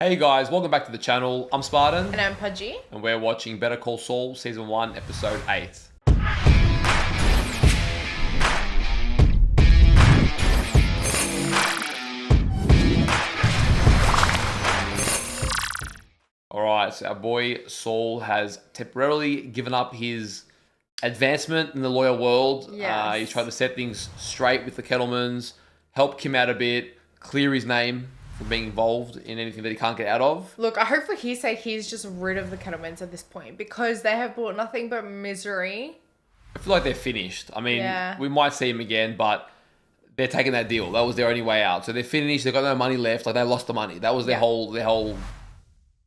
Hey guys, welcome back to the channel. I'm Spartan. And I'm Pudgey. And we're watching Better Call Saul Season 1, Episode 8. Alright, so our boy Saul has temporarily given up his advancement in the lawyer world. Yes. He's trying to set things straight with the Kettlemans, help Kim out a bit, clear his name from being involved in anything that he can't get out of. Look, I hope for his sake he's just rid of the Kettlemans at this point because they have brought nothing but misery. I feel like they're finished. I mean, Yeah. we might see him again, but they're taking that deal. That was their only way out. So they're finished. They've got no money left. Like, they lost the money. That was their whole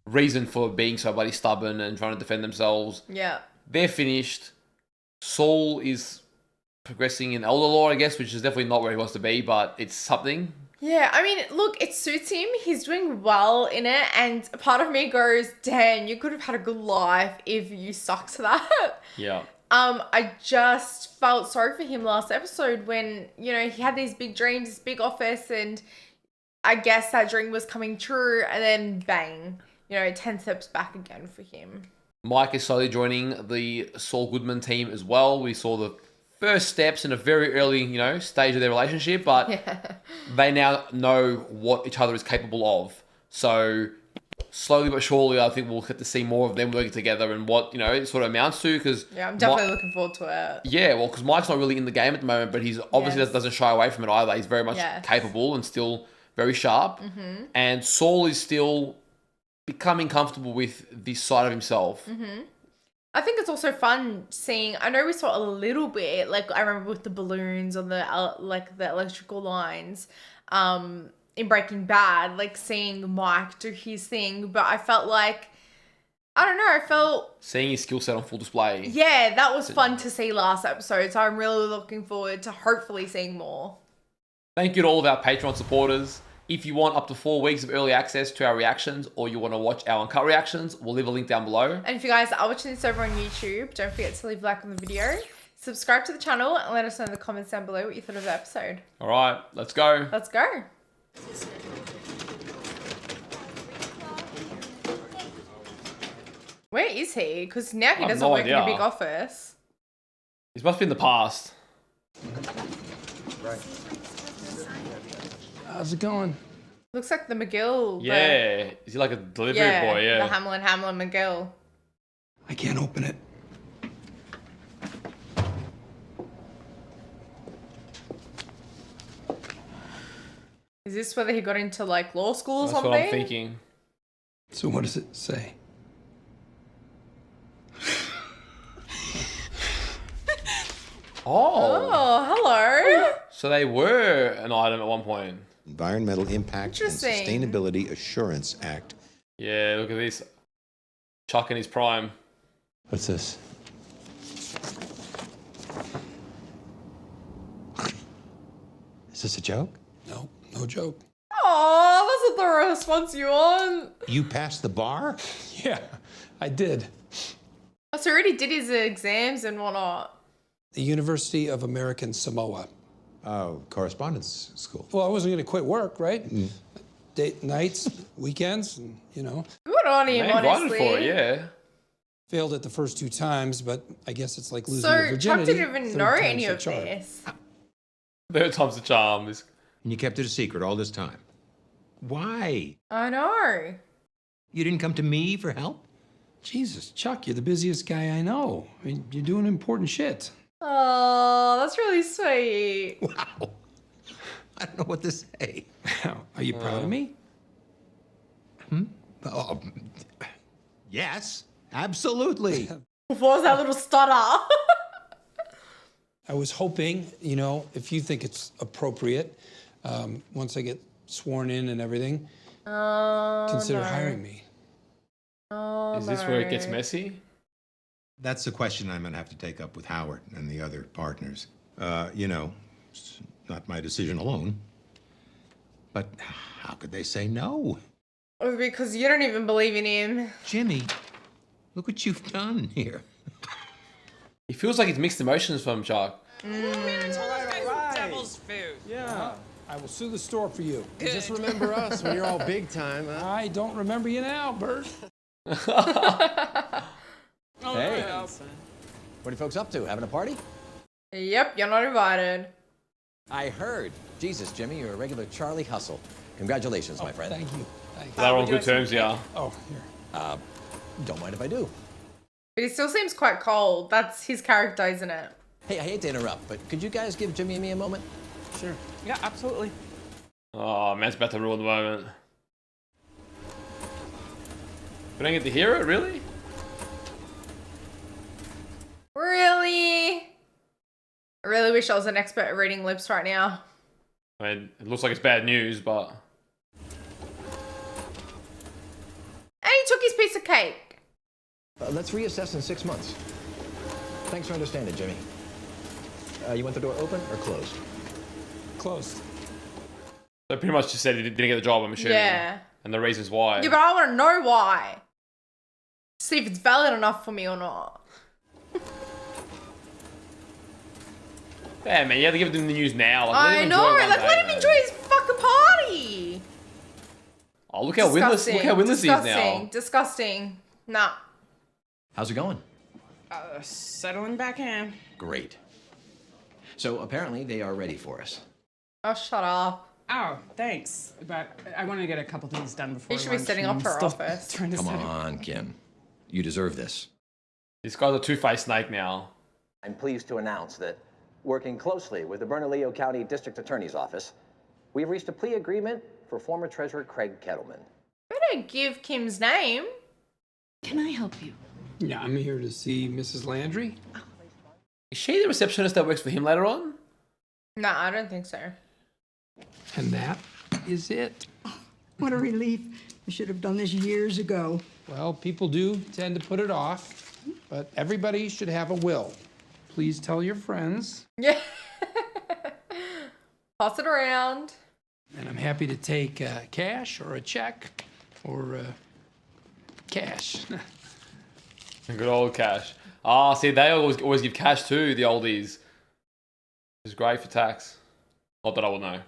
reason for being so bloody stubborn and trying to defend themselves. Yeah. They're finished. Saul is progressing in elder law, I guess, which is definitely not where he wants to be, but it's something. Yeah, I mean, look, it suits him. He's doing well in it. And part of me goes, damn, you could have had a good life if you stuck to that. Yeah. I just felt sorry for him last episode when, you know, he had these big dreams, this big office, and I guess that dream was coming true, and then bang, you know, 10 steps back again for him. Mike is slowly joining the Saul Goodman team as well. We saw the first steps in a very early, stage of their relationship, but they now know what each other is capable of. So slowly but surely, I think we'll get to see more of them working together and what, it sort of amounts to. Because yeah, I'm definitely looking forward to it. Yeah, well, because Mike's not really in the game at the moment, but he's obviously doesn't shy away from it either. He's very much capable and still very sharp. Mm-hmm. And Saul is still becoming comfortable with this side of himself. Mm-hmm. I think it's also fun seeing, I know we saw a little bit, like I remember with the balloons on the, the electrical lines, in Breaking Bad, like seeing Mike do his thing, but I felt like, I don't know, seeing his skill set on full display. Yeah, that was fun to see last episode, so I'm really looking forward to hopefully seeing more. Thank you to all of our Patreon supporters. If you want up to 4 weeks of early access to our reactions, or you want to watch our uncut reactions, we'll leave a link down below. And if you guys are watching this over on YouTube, don't forget to leave a like on the video, subscribe to the channel, and let us know in the comments down below what you thought of the episode. All right, let's go. Let's go. Where is he? Because now he doesn't work in a big office. He must be in the past. Right. How's it going? Looks like the McGill. Yeah. Is he like a delivery boy? Yeah. The Hamlin McGill. I can't open it. Is this whether he got into like law school or something? That's what I'm thinking. So what does it say? Oh, hello. So they were an item at one point. Environmental Impact and Sustainability Assurance Act. Yeah, look at this. Chuck in his prime. What's this? Is this a joke? No, no joke. Oh, that's not the response you want. You passed the bar? Yeah, I did. Oh, so he already did his exams and whatnot. The University of American Samoa. Oh, correspondence school. Well, I wasn't going to quit work, right? Nights, weekends, and, Good on him, honestly. For it, yeah. Failed it the first 2 times, but I guess it's like losing So your virginity. Chuck didn't even know any of this. Third time's the charm. And you kept it a secret all this time. Why? I know. You didn't come to me for help? Jesus, Chuck, you're the busiest guy I know. I mean, you're doing important shit. Oh, that's really sweet. Wow. I don't know what to say. Are you proud of me? Oh, yes, absolutely. What was that little stutter? I was hoping, if you think it's appropriate, once I get sworn in and everything, consider hiring me. Oh, Is this where it gets messy? That's the question I'm going to have to take up with Howard and the other partners. It's not my decision alone. But how could they say no? Because you don't even believe in him. Jimmy, look what you've done here. He feels like it's mixed emotions from Chuck. All right. Devil's food. Yeah. I will sue the store for you. Just remember us when you're all big time, huh? I don't remember you now, Bert. Hey, what are you folks up to? Having a party? Yep, you're not invited. I heard. Jesus, Jimmy, you're a regular Charlie Hustle. Congratulations, my friend. Thank you. Thank you. They're on good terms, yeah. Oh, here. Don't mind if I do. But he still seems quite cold. That's his character, isn't it? Hey, I hate to interrupt, but could you guys give Jimmy and me a moment? Sure. Yeah, absolutely. Oh, man's about to ruin the moment. We don't get to hear it, really? Really? I really wish I was an expert at reading lips right now. I mean, it looks like it's bad news, but... And he took his piece of cake. Let's reassess in 6 months. Thanks for understanding, Jimmy. You want the door open or closed? Closed. So pretty much just said he didn't get the job, I'm assuming. Yeah. And the reasons why. Yeah, but I want to know why. See if it's valid enough for me or not. Yeah, man, you have to give them the news now. Like, I know, like let him man. enjoy his fucking party. Oh, look how winless he is now. Disgusting. Disgusting. Nah. How's it going? Settling back in. Great. So apparently they are ready for us. Oh, shut up. Oh, thanks. But I want to get a couple things done before He should be lunch, setting and up I'm her still office. trying to Come set it. on, Kim. You deserve this. This guy's a two-faced snake now. I'm pleased to announce that, working closely with the Bernalillo County District Attorney's Office, we've reached a plea agreement for former Treasurer Craig Kettleman. Better give Kim's name. Can I help you? Yeah, I'm here to see Mrs. Landry. Is she the receptionist that works for him later on? No, I don't think so. And that is it. What a relief. I should have done this years ago. Well, people do tend to put it off, but everybody should have a will. Please tell your friends. Yeah. Pass it around. And I'm happy to take cash or a check or cash. Good old cash. Ah, see, they always give cash too, the oldies. It's great for tax. Not that I will know.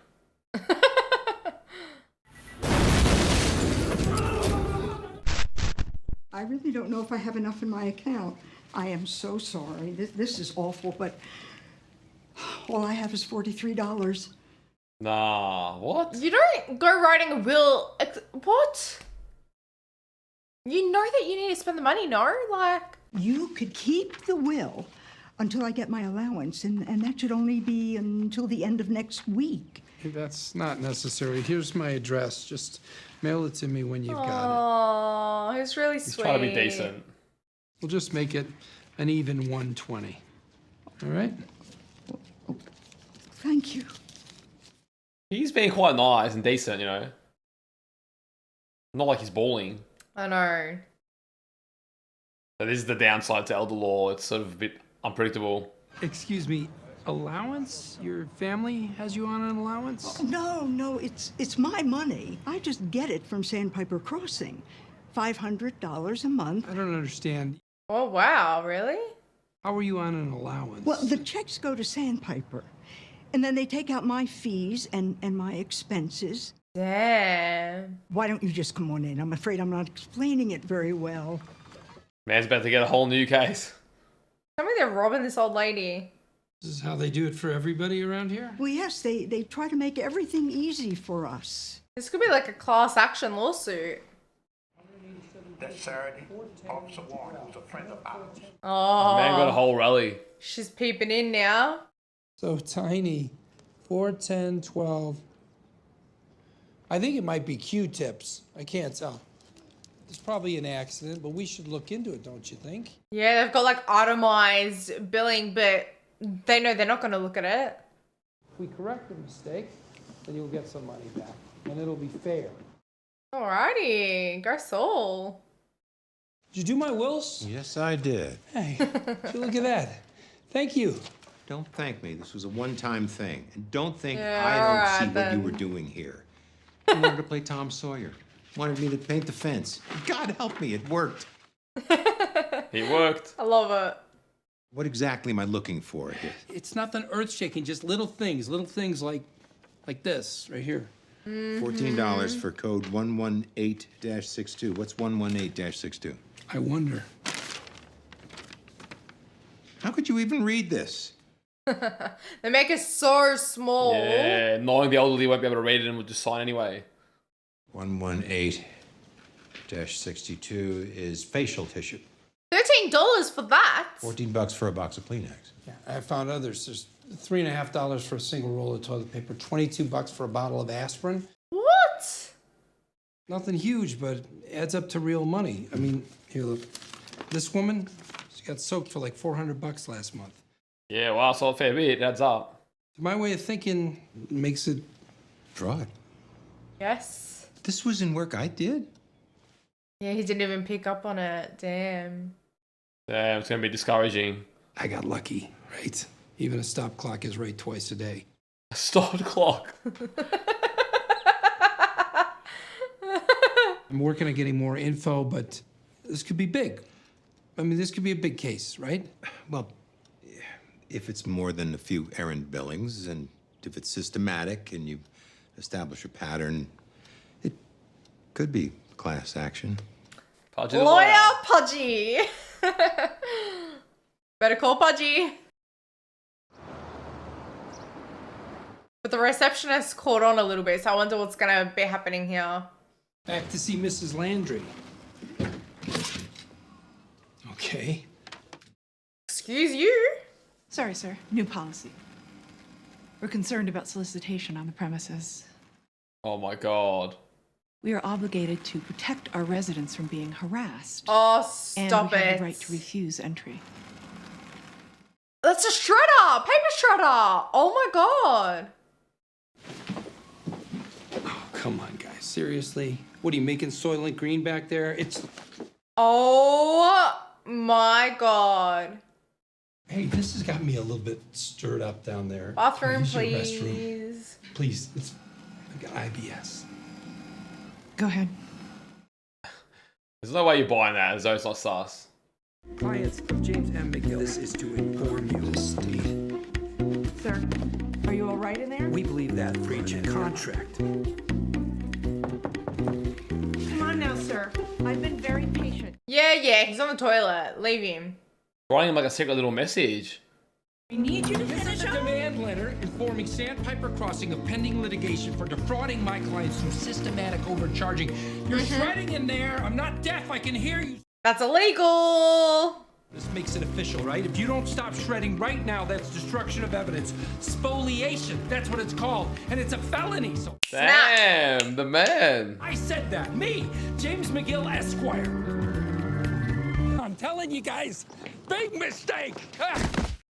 I really don't know if I have enough in my account. I am so sorry. This is awful, but all I have is $43. Nah, what? You don't go writing a will. What? You know that you need to spend the money, no? Like. You could keep the will until I get my allowance, and that should only be until the end of next week. That's not necessary. Here's my address. Just mail it to me when you've got Oh, he's really He's sweet. trying to be decent. it. We'll just make it an even 120. All right? Thank you. He's being quite nice and decent, you know. Not like he's balling. I know. So this is the downside to elder law. It's sort of a bit unpredictable. Excuse me, allowance? Your family has you on an allowance? No, it's my money. I just get it from Sandpiper Crossing. $500 a month. I don't understand. Oh, wow, really? How are you on an allowance? Well, the checks go to Sandpiper, and then they take out my fees and my expenses. Damn. Why don't you just come on in? I'm afraid I'm not explaining it very well. Man's about to get a whole new case. Tell me they're robbing this old lady. This is how they do it for everybody around here? Well, yes, they try to make everything easy for us. This could be like a class action lawsuit. That Saturday, Officer Warren was a friend of ours. Oh. Man got a whole rally. She's peeping in now. So tiny. 4, 10, 12. I think it might be Q-tips. I can't tell. It's probably an accident, but we should look into it, don't you think? Yeah, they've got like itemized billing, but they know they're not going to look at it. If we correct the mistake, then you'll get some money back, and it'll be fair. Alrighty, go Saul. Did you do my wills? Yes, I did. Hey, look at that. Thank you. Don't thank me. This was a one-time thing. And don't think Yeah, I don't alright see what then. you were doing here. You wanted to play Tom Sawyer. Wanted me to paint the fence. God help me, it worked. He worked. I love it. What exactly am I looking for here? It's nothing earth-shaking, just little things like Like this, right here. $14 for code 118-62. What's 118-62? I wonder. How could you even read this? They make it so small. Yeah, knowing the elderly won't be able to read it and will just sign anyway. 118-62 is facial tissue. $13 for that. $14 for a box of Kleenex. Yeah, I found others. There's $3.50 for a single roll of toilet paper, $22 for a bottle of aspirin. What? Nothing huge, but adds up to real money. I mean, here, look. This woman, she got soaked for like $400 last month. Yeah, wow, so a fair bit. It adds up. My way of thinking makes it Fraud. Yes. This was in work I did? Yeah, he didn't even pick up on it. Damn. Damn, it's going to be discouraging. I got lucky, right? Even a stop clock is right twice a day. A stop clock. I'm working on getting more info, but this could be big. I mean, this could be a big case, right? Well, if it's more than a few errand billings, and if it's systematic and you establish a pattern, it could be class action. Pudgey the Lawyer Pudgey. Better call Pudgey. But the receptionist caught on a little bit, so I wonder what's gonna be happening here. Back to see Mrs. Landry. Okay. Excuse you? Sorry, sir. New policy. We're concerned about solicitation on the premises. Oh my god. We are obligated to protect our residents from being harassed. Oh, and stop we it. have the right to refuse entry. That's a shredder! Paper shredder! Oh my god. Oh, come on, guys. Seriously? What are you making Soylent Green back there? It's. Oh my god. Hey, this has got me a little bit stirred up down there. Bathroom, Use your please. restroom. Please, it's. I got IBS. Go ahead. There's no way you're buying that, as though it's not sus. Clients of James M. McGill. This is to inform you. The state. Sir, are you all right in there? We believe that breach of contract. Come on now, sir. I've been very patient. Yeah, he's on the toilet. Leave him. Writing him like a secret little message. We need you to This is a demand letter informing Sandpiper Crossing of pending litigation for defrauding my clients through systematic overcharging. You're shredding in there. I'm not deaf. I can hear you. That's illegal. This makes it official, right? If you don't stop shredding right now, that's destruction of evidence. Spoliation. That's what it's called. And it's a felony. So Damn, the man. I said that. Me, James McGill, Esquire. I'm telling you guys, big mistake. Ah.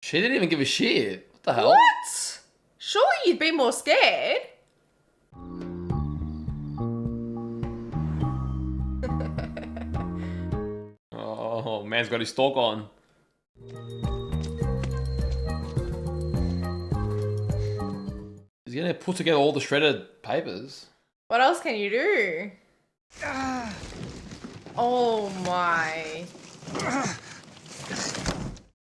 She didn't even give a shit. What the hell? What? Surely you'd be more scared. Oh, man's got his stalk on. He's gonna put together all the shredded papers. What else can you do? Oh my.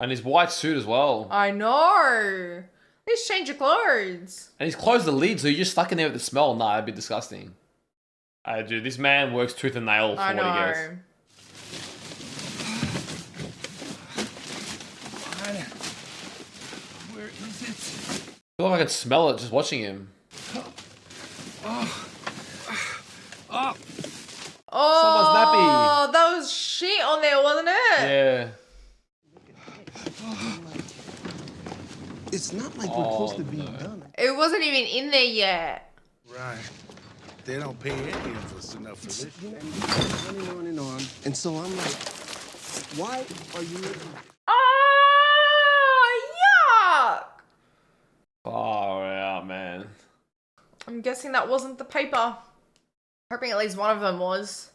And his white suit as well. I know. Let's change your clothes. And he's closed the lid, so you're just stuck in there with the smell. Nah, that'd be disgusting. Dude, this man works tooth and nail for I what he gets. know. Where is it? I feel like I can smell it just watching him. Oh, that was shit on there, wasn't it? Yeah. It's not like we're supposed to be done. It wasn't even in there yet. Right. They don't pay any of us enough for this. Running on and on. And so I'm like, why are you... Oh, yuck! Far out, man. I'm guessing that wasn't the paper. Hoping at least one of them was.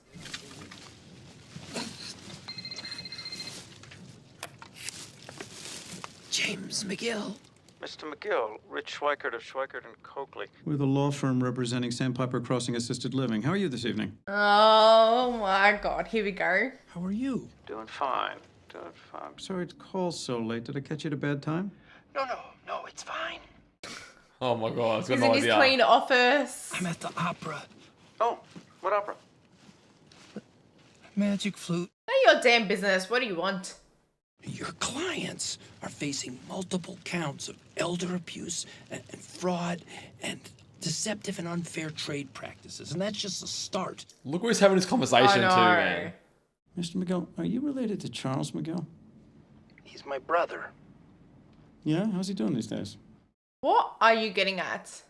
James McGill. Mr. McGill, Rich Schweikert of Schweikert and Oakleigh. We're the law firm representing Sandpiper Crossing Assisted Living. How are you this evening? Oh my god, here we go. How are you? Doing fine. Doing fine. I'm sorry to call so late. Did I catch you at a bad time? No, it's fine. Oh my god, it's got He's no in his idea. clean office. I'm at the opera. Oh, what opera? Magic flute. None of your damn business. What do you want? Your clients are facing multiple counts of elder abuse and fraud and deceptive and unfair trade practices, and that's just a start. Look where he's having this conversation too, man. Mr. McGill, are you related to Charles McGill? He's my brother. Yeah? How's he doing these days? What are you getting at?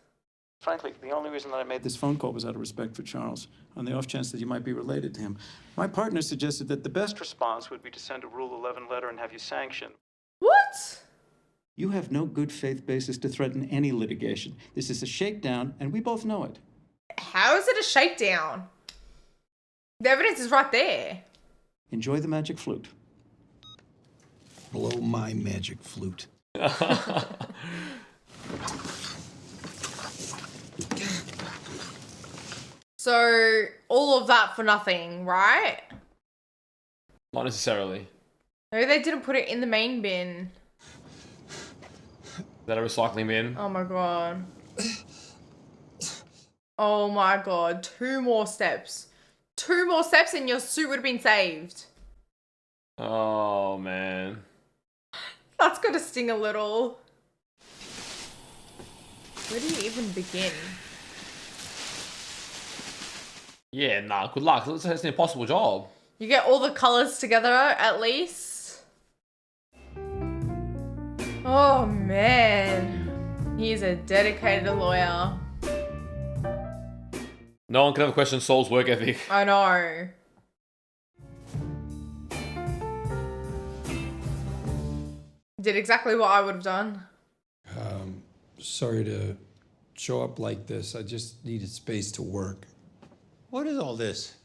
Frankly, the only reason that I made This phone call was out of respect for Charles, on the off chance that you might be related to him. My partner suggested that the best response would be to send a Rule 11 letter and have you sanctioned. What? You have no good faith basis to threaten any litigation. This is a shakedown, and we both know it. How is it a shakedown? The evidence is right there. Enjoy the magic flute. Blow my magic flute. So, all of that for nothing, right? Not necessarily. No, they didn't put it in the main bin. Is that a recycling bin? Oh my god. Oh my god. 2 more steps. 2 more steps and your suit would have been saved. Oh man. That's gotta sting a little. Where do you even begin? Yeah, nah, good luck. It's an impossible job. You get all the colours together at least. Oh man. He's a dedicated lawyer. No one can ever question Saul's work ethic. I know. Did exactly what I would have done. Sorry to show up like this. I just needed space to work. What is all this?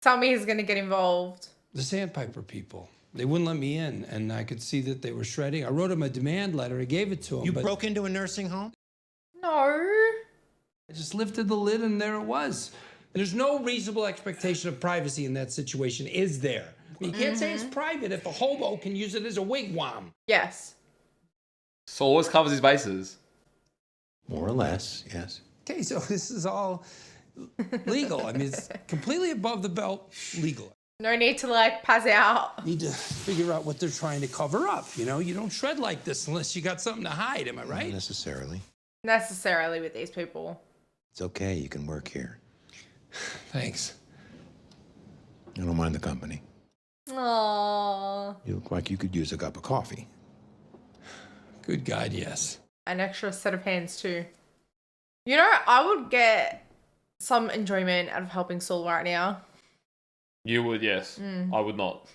Tell me he's gonna get involved. The Sandpiper people. They wouldn't let me in, and I could see that they were shredding. I wrote them a demand letter. I gave it to them. You broke into a nursing home? No. I just lifted the lid, and there it was. And there's no reasonable expectation of privacy in that situation, is there? I mean, you can't say it's private if a hobo can use it as a wigwam. Yes. Saul always covers his bases. More or less, yes. Okay, so this is all legal. I mean, it's completely above the belt legal. No need to like pass out. Need to figure out what they're trying to cover up. You know, you don't shred like this unless you got something to hide. Am I right? Not necessarily. Necessarily with these people. It's okay. You can work here. Thanks. I don't mind the company. Aww. You look like you could use a cup of coffee. Good God, yes. An extra set of hands too. You know, I would get some enjoyment out of helping Saul right now. You would, yes. I would not.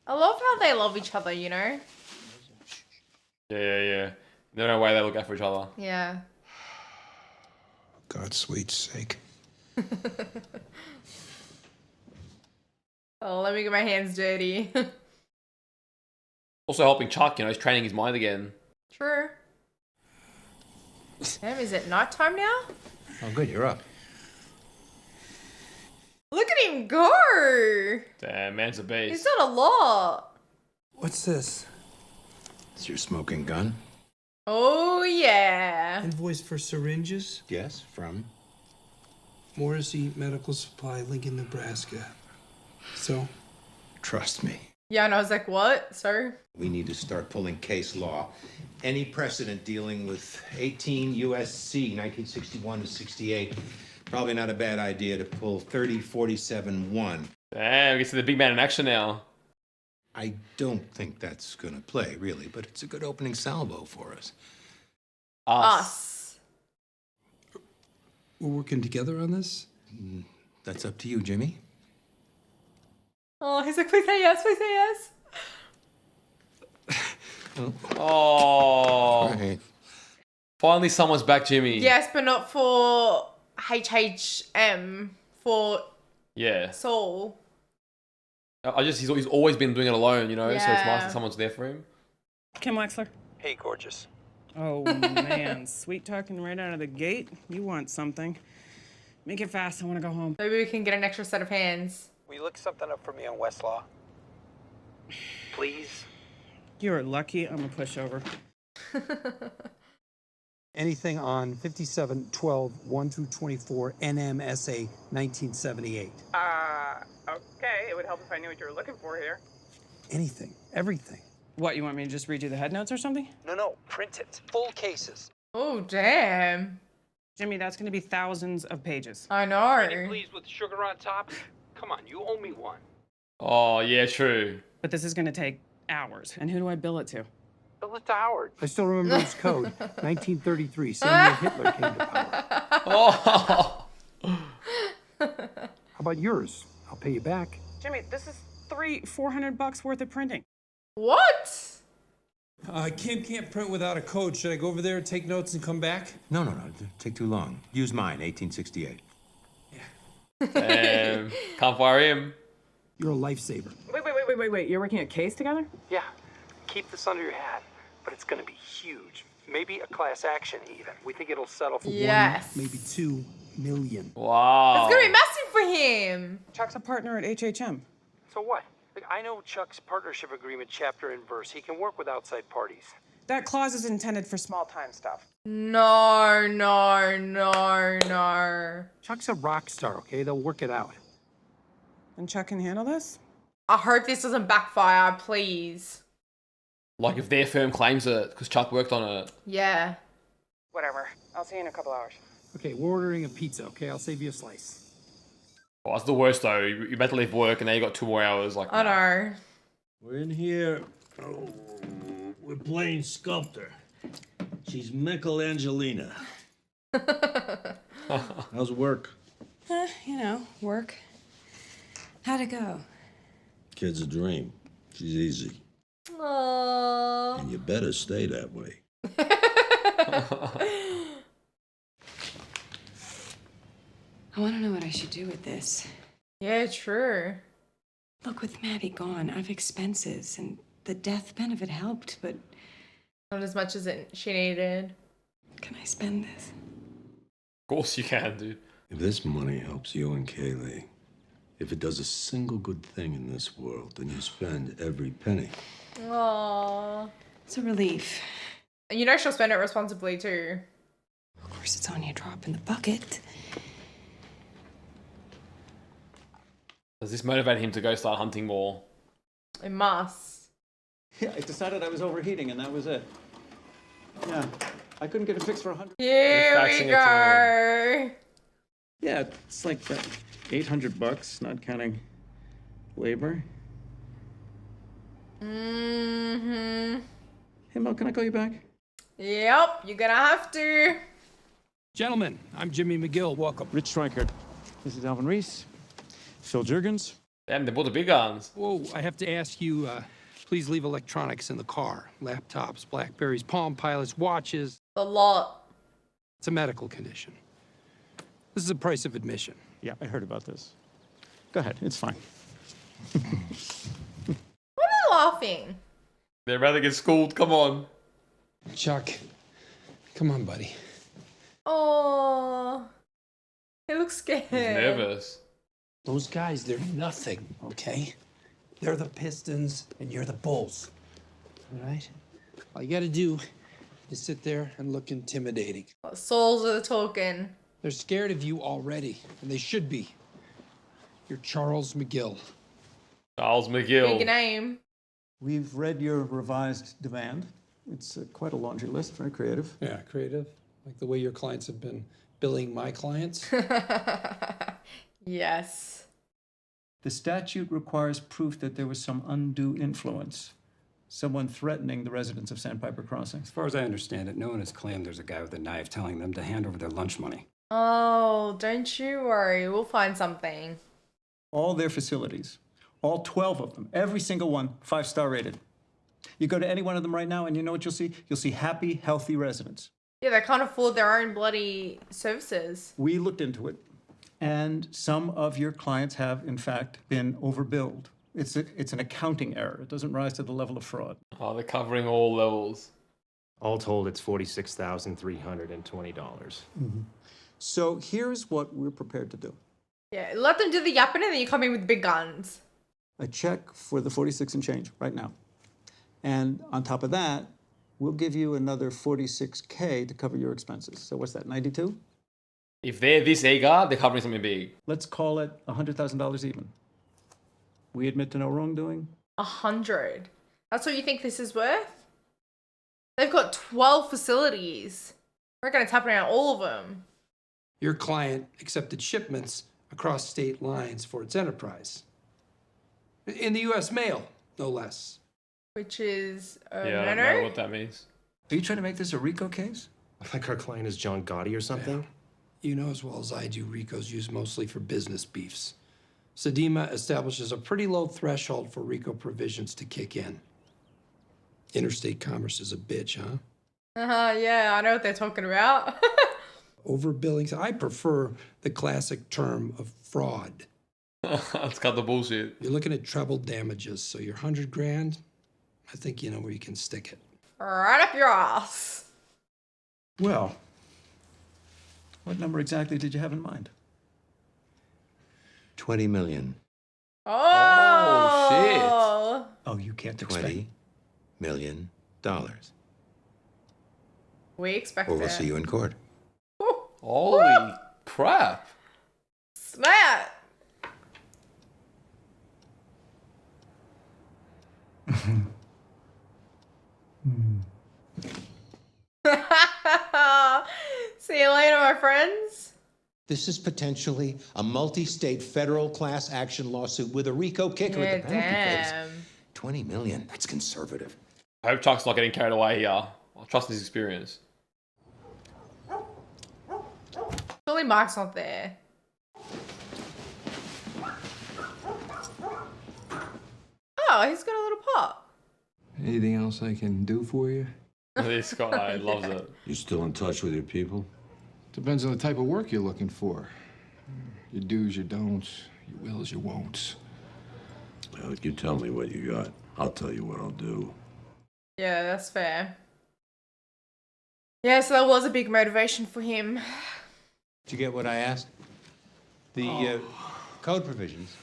I love how they love each other, you know? Yeah. There's no way they look out for each other. Yeah. God's sweet sake. Oh, let me get my hands dirty. Also helping Chuck, he's training his mind again. True. Damn, is it nighttime now? Oh, good. You're up. Look at him go! Damn, man's a beast. He's done a lot. What's this? It's your smoking gun? Oh, yeah. Invoice for syringes? Yes, from? Morrissey Medical Supply, Lincoln, Nebraska. So? Trust me. Yeah, and I was like, what? Sir? We need to start pulling case law. Any precedent dealing with 18 U.S.C. 1961 to 68. Probably not a bad idea to pull 3047-1. Damn, we can see the big man in action now. I don't think that's going to play, really, but it's a good opening salvo for us. Us. We're working together on this? That's up to you, Jimmy. Oh, he's like, please say yes, please say yes. Oh. Right. Finally someone's back Jimmy. Yes, but not for HHM, for Yeah. Saul. He's always been doing it alone, so it's nice Yeah. that someone's there for him. Kim Wexler. Hey, gorgeous. Oh, man. Sweet talking right out of the gate. You want something. Make it fast. I want to go home. Maybe we can get an extra set of hands. Will you look something up for me on Westlaw? Please? You're lucky I'm a pushover. Anything on 5712 1 through 24 NMSA 1978. Okay. It would help if I knew what you were looking for here. Anything, everything. What, you want me to just read you the head notes or something? No, print it. Full cases. Oh, damn. Jimmy, that's going to be thousands of pages. I know. Pretty please with sugar on top? Come on, you owe me one. Oh, yeah, true. But this is going to take hours. And who do I bill it to? Bill it to Howard. I still remember his code. 1933, same year Hitler came to power. Oh. How about yours? I'll pay you back. Jimmy, this is $400 worth of printing. What? Kim can't print without a code. Should I go over there, take notes, and come back? No. Take too long. Use mine, 1868. Can't fire him. You're a lifesaver. Wait. You're working a case together? Yeah. Keep this under your hat, but it's gonna be huge. Maybe a class action even. We think it'll settle for Yes. Maybe 2 million. Wow. It's gonna be massive for him. Chuck's a partner at HHM. So what? Like, I know Chuck's partnership agreement chapter and verse. He can work with outside parties. That clause is intended for small-time stuff. No. Chuck's a rock star, okay? They'll work it out. And Chuck can handle this? I hope this doesn't backfire, please. Like if their firm claims it, because Chuck worked on it. Yeah. Whatever. I'll see you in a couple hours. Okay, we're ordering a pizza, okay? I'll save you a slice. Oh, that's the worst though. You're about to leave work and now you got 2 more hours. Like, I know. We're in here. Oh, we're playing sculptor. She's Michelangelina. How's work? Work. How'd it go? Kid's a dream. She's easy. Aww. And you better stay that way. I want to know what I should do with this. Yeah, true. Look, with Maddie gone, I've expenses, and the death benefit helped, but Not as much as she needed. can I spend this? Of course you can, dude. If this money helps you and Kaylee, if it does a single good thing in this world, then you spend every penny. Aww. It's a relief. And you know she'll spend it responsibly too. Of course, it's only a drop in the bucket. Does this motivate him to go start hunting more? It must. Yeah, I decided I was overheating, and that was it. Yeah, I couldn't get it fixed for 100. Here we go. Yeah, it's like $800, not counting labor. Mm-hmm. Hey, Mel, can I call you back? Yep, you're gonna have to. Gentlemen, I'm Jimmy McGill. Welcome. Rich Schweikert. This is Alvin Reese. Phil Jurgens. Damn, they bought the big guns. Whoa, I have to ask you, please leave electronics in the car. Laptops, Blackberries, Palm Pilots, watches. A lot. It's a medical condition. This is the price of admission. Yeah, I heard about this. Go ahead, it's fine. What are you laughing? They'd rather get schooled. Come on. Chuck, come on, buddy. Oh, he looks scared. He's nervous. Those guys, they're nothing, okay? They're the Pistons, and you're the Bulls. All right? All you gotta do is sit there and look intimidating. Souls are talking. They're scared of you already, and they should be. You're Charles McGill. Charles McGill. Big name. We've read your revised demand. It's quite a laundry list, very creative. Yeah, creative. Like the way your clients have been billing my clients. Yes. The statute requires proof that there was some undue influence. Someone threatening the residents of Sandpiper Crossing. As far as I understand it, no one has claimed there's a guy with a knife telling them to hand over their lunch money. Oh, don't you worry. We'll find something. All their facilities, all 12 of them, every single one, 5-star rated. You go to any one of them right now and you know what you'll see? You'll see happy, healthy residents. Yeah, they can't afford their own bloody services. We looked into it, and some of your clients have, in fact, been overbilled. It's an accounting error. It doesn't rise to the level of fraud. Oh, they're covering all levels. All told, it's $46,320. So here's what we're prepared to do. Yeah, let them do the yapping and then you come in with big guns. a check for the 46 and change right now. And on top of that, we'll give you another 46K to cover your expenses. So what's that, 92? If they're this eager, they're covering something big. Let's call it $100,000 even. We admit to no wrongdoing. 100. That's what you think this is worth? They've got 12 facilities. We're going to tap around all of them. Your client accepted shipments across state lines for its enterprise. In the U.S. mail, no less. Which is I don't know what that means. Are you trying to make this a RICO case? Like our client is John Gotti or something? You know as well as I do, RICO's used mostly for business beefs. Sedema establishes a pretty low threshold for RICO provisions to kick in. Interstate commerce is a bitch, huh? Yeah, I know what they're talking about. Overbillings. I prefer the classic term of fraud. Let's cut the bullshit. You're looking at treble damages, so your $100,000, I think you know where you can stick it. Right up your ass. Well, what number exactly did you have in mind? 20 million. Oh, Oh, you can't expect. $20 million. We expect Or we'll it. see you in court. Holy crap. Snap. See you later, my friends. This is potentially a multi-state federal class action lawsuit with a RICO kicker at the penalty phase. Damn. 20 million. That's conservative. I hope Chuck's not getting carried away here. I trust his experience. Surely Mark's not there. Oh, he's got a little pot. Anything else I can do for you? This guy loves it. You still in touch with your people? Depends on the type of work you're looking for. Your do's, your don'ts, your wills, your won'ts. Well, you tell me what you got. I'll tell you what I'll do. Yeah, that's fair. Yeah, so that was a big motivation for him. Did you get what I asked? The code provisions.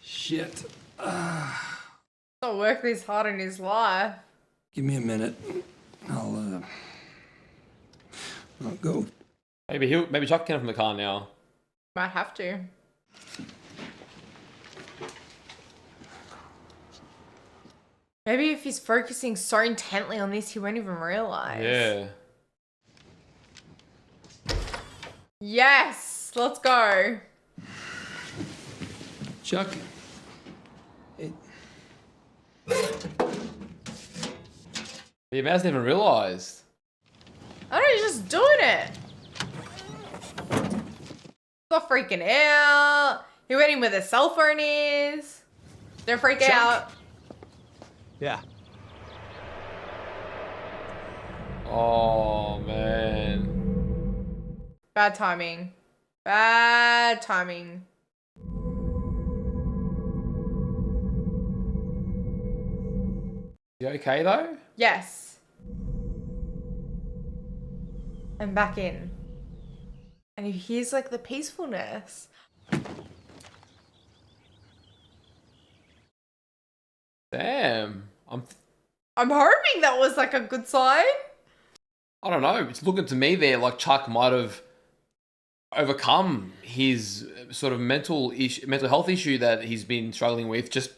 Shit. Not work this hard in his life. Give me a minute. I'll go. Maybe Chuck can from the car now. Might have to. Maybe if he's focusing so intently on this, he won't even realize. Yeah. Yes! Let's go. Chuck. He hasn't even realised. I don't know, he's just doing it. Not freaking out. He went in where the cell phone is. Don't freak out. Yeah. Oh, man. Bad timing. Bad timing. You okay, though? Yes. And back in. And he hears like the peacefulness. Damn. I'm hoping that was like a good sign. I don't know. It's looking to me there like Chuck might have overcome his sort of mental health issue that he's been struggling with just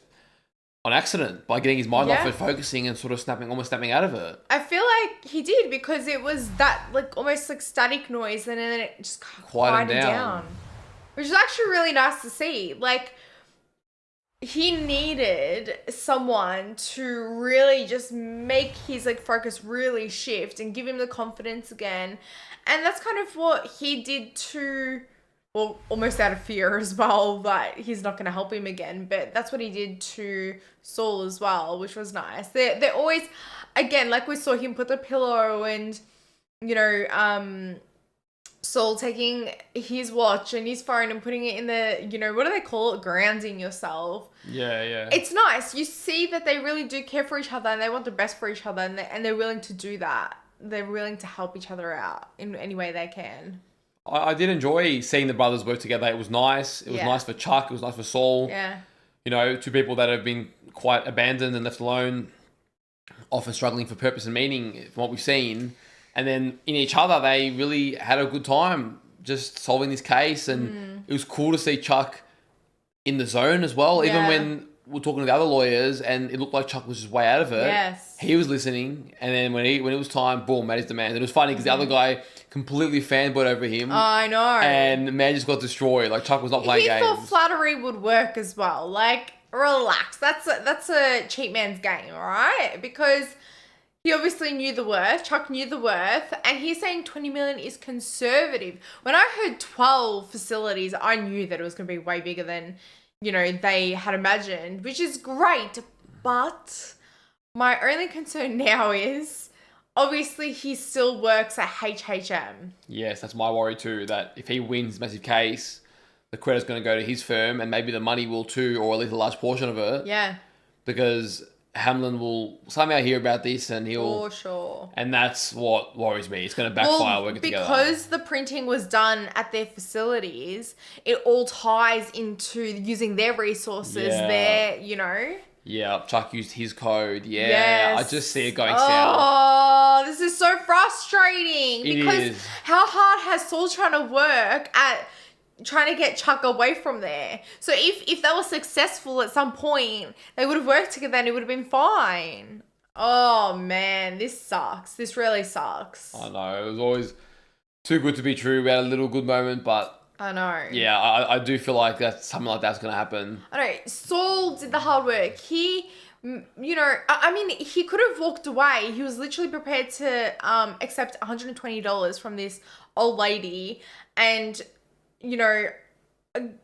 on accident by getting his mind off it, focusing and sort of almost snapping out of it. I feel like he did because it was that like almost like static noise and then it just quieted down. Which is actually really nice to see. Like he needed someone to really just make his like focus really shift and give him the confidence again. And that's kind of what he did to, well, almost out of fear as well, that he's not going to help him again. But that's what he did to Saul as well, which was nice. They're always, again, like we saw him put the pillow and, you know, Saul taking his watch and his phone and putting it in the, you know, what do they call it? Grounding yourself. Yeah, yeah. It's nice. You see that they really do care for each other and they want the best for each other and they're willing to do that. They're willing to help each other out in any way they can. I did enjoy seeing the brothers work together. It was nice. It was nice for Chuck. It was nice for Saul. Yeah. you know, two people that have been quite abandoned and left alone, often struggling for purpose and meaning from what we've seen. And then in each other, they really had a good time just solving this case. And it was cool to see Chuck in the zone as well. Even Yeah. when we're talking to the other lawyers and it looked like Chuck was just way out of it. Yes. He was listening. And then when it was time, boom, made his demand. And it was funny because the other guy completely fanboyed over him. I know. And the man just got destroyed. Like, Chuck was not playing He games. thought flattery would work as well. Like, relax. That's a cheap man's game, all right? Because he obviously knew the worth. Chuck knew the worth. And he's saying 20 million is conservative. When I heard 12 facilities, I knew that it was going to be way bigger than, you know, they had imagined, which is great. But my only concern now is, obviously, he still works at HHM. Yes, that's my worry too, that if he wins this massive case, the credit's going to go to his firm and maybe the money will too, or at least a large portion of it. Yeah. Because Hamlin will somehow hear about this and he'll... For sure. And that's what worries me. It's going to backfire working together. Because the printing was done at their facilities, it all ties into using their resources, their, you know... Yeah, Chuck used his code. Yeah, Yes. I just see it going south. Oh, this is so frustrating. It Because is. how hard has Saul trying to work at trying to get Chuck away from there? So if they were successful at some point, they would have worked together and it would have been fine. Oh man, this sucks. This really sucks. I know, it was always too good to be true. We had a little good moment, but I know. yeah, I do feel like something like that's going to happen. I know. Saul did the hard work. He, you know, I mean, he could have walked away. He was literally prepared to accept $120 from this old lady and, you know,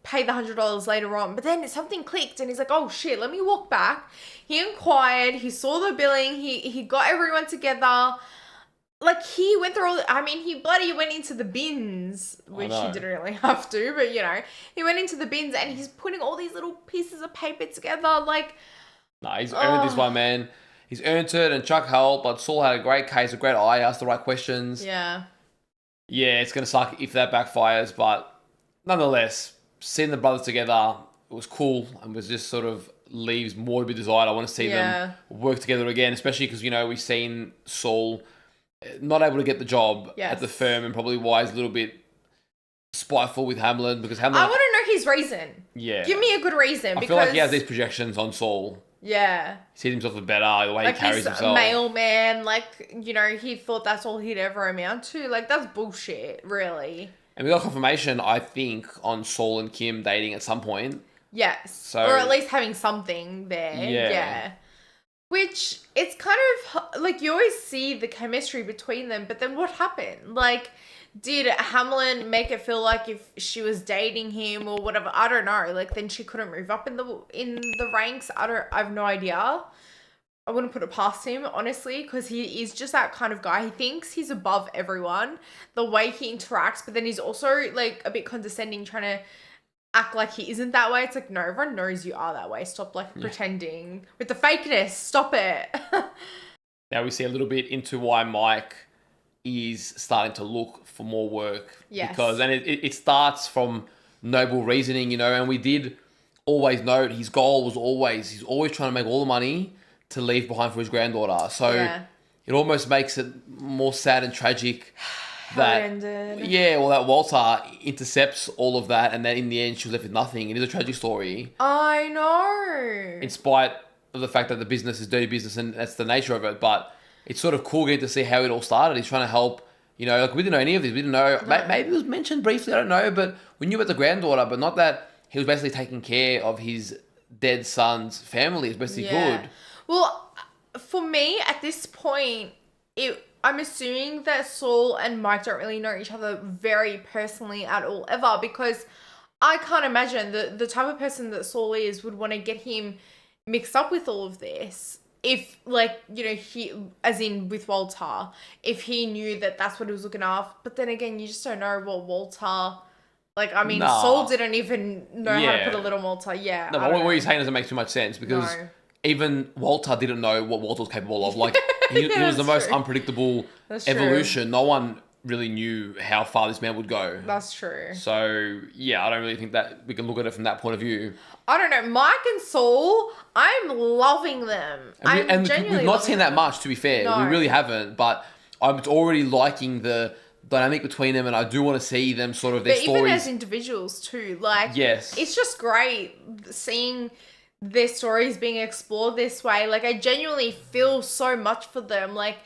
pay the $100 later on. But then something clicked and he's like, oh shit, let me walk back. He inquired. He saw the billing. He got everyone together. Like, he went through he bloody went into the bins, which he didn't really have to, but, you know, he went into the bins and he's putting all these little pieces of paper together, like... No, he's earned this one, man. He's earned it, and Chuck helped, but Saul had a great case, a great eye, asked the right questions. Yeah. Yeah, it's going to suck if that backfires, but nonetheless, seeing the brothers together, it was cool, and was just sort of leaves more to be desired. I want to see them work together again, especially because, you know, we've seen Saul... not able to get the job at the firm, and probably why he's a little bit spiteful with Hamlin, because Hamlin... I want to know his reason. Yeah. Give me a good reason, I feel like he has these projections on Saul. Yeah. He sees himself as better, the way Like, he carries he's himself. a mailman, like, you know, he thought that's all he'd ever amount to. Like, that's bullshit, really. And we got confirmation, I think, on Saul and Kim dating at some point. Yes. So- or at least having something there. Yeah. Which, it's kind of, like, you always see the chemistry between them, but then what happened? Like, did Hamlin make it feel like if she was dating him or whatever? I don't know. Like, then she couldn't move up in the ranks. I have no idea. I wouldn't put it past him, honestly, because he is just that kind of guy. He thinks he's above everyone, the way he interacts, but then he's also, like, a bit condescending, trying to act like he isn't that way. It's like, no, everyone knows you are that way. Stop, like, pretending with the fakeness. Stop it. Now we see a little bit into why Mike is starting to look for more work. Yes. Because, and it starts from noble reasoning, you know, and we did always note his goal was he's always trying to make all the money to leave behind for his granddaughter. So it almost makes it more sad and tragic that that Walter intercepts all of that, and then in the end she was left with nothing. It is a tragic story. I know. In spite of the fact that the business is dirty business and that's the nature of it, but it's sort of cool getting to see how it all started. He's trying to help, you know, like we didn't know any of this. We didn't know, maybe it was mentioned briefly, I don't know, but we knew about the granddaughter, but not that he was basically taking care of his dead son's family as best he could. Well, for me, at this point, I'm assuming that Saul and Mike don't really know each other very personally at all, ever, because I can't imagine the type of person that Saul is would want to get him mixed up with all of this. If, like, you know, he, as in with Walter, if he knew that that's what he was looking after. But then again, you just don't know what Walter, like, I mean, Saul didn't even know how to put a little Walter. Yeah. No, but what you're saying doesn't make too much sense, because even Walter didn't know what Walter was capable of. Like, he was the most unpredictable evolution. No one really knew how far this man would go. That's true. So yeah, I don't really think that we can look at it from that point of view. I don't know. Mike and Saul, I'm loving them. And we've not seen that much, to be fair. No. We really haven't, but I'm already liking the dynamic between them, and I do want to see them sort of their but stories. even as individuals too, like, yes, it's just great seeing their stories being explored this way. Like, I genuinely feel so much for them. Like,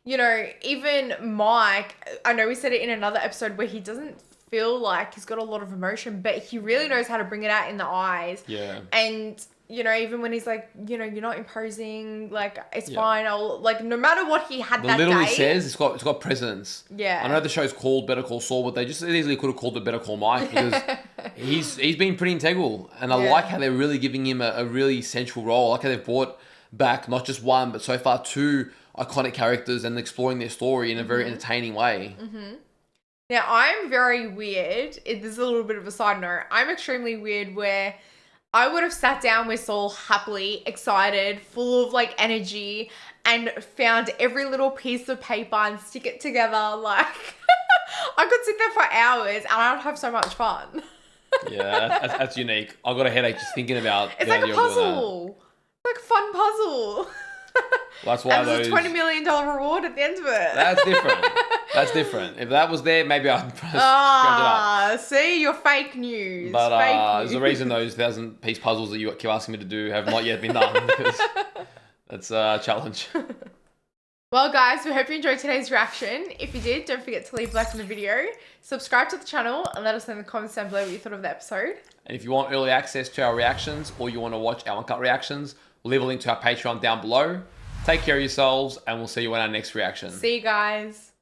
you know, even Mike, I know we said it in another episode where he doesn't feel like he's got a lot of emotion, but he really knows how to bring it out in the eyes. Yeah. And, you know, even when he's like, you know, you're not imposing, like, it's Yeah. fine. I'll, like, no matter what he had the that little day. he says, it's got presence. Yeah. I know the show's called Better Call Saul, but they just easily could have called it Better Call Mike, because he's been pretty integral, and I like how they're really giving him a really central role. I like how they've brought back not just one, but so far 2 iconic characters and exploring their story in a very entertaining way. Now, I'm very weird. This is a little bit of a side note. I'm extremely weird where I would have sat down with Saul happily, excited, full of, like, energy, and found every little piece of paper and stick it together. Like, I could sit there for hours and I'd have so much fun. Yeah, that's unique. I've got a headache just thinking about It's the like a idea of doing that. puzzle. Like a fun puzzle. That's why And there's those... a $20 million reward at the end of it. That's different. That's different. If that was there, maybe I'd scratch it up. Ah, see, you're fake news. But fake there's a reason those 1,000-piece puzzles that you keep asking me to do have not yet been done, because that's a challenge. Well, guys, we hope you enjoyed today's reaction. If you did, don't forget to leave a like on the video, subscribe to the channel, and let us know in the comments down below what you thought of the episode. And if you want early access to our reactions, or you want to watch our uncut reactions, we'll leave a link to our Patreon down below. Take care of yourselves, and we'll see you in our next reaction. See you guys.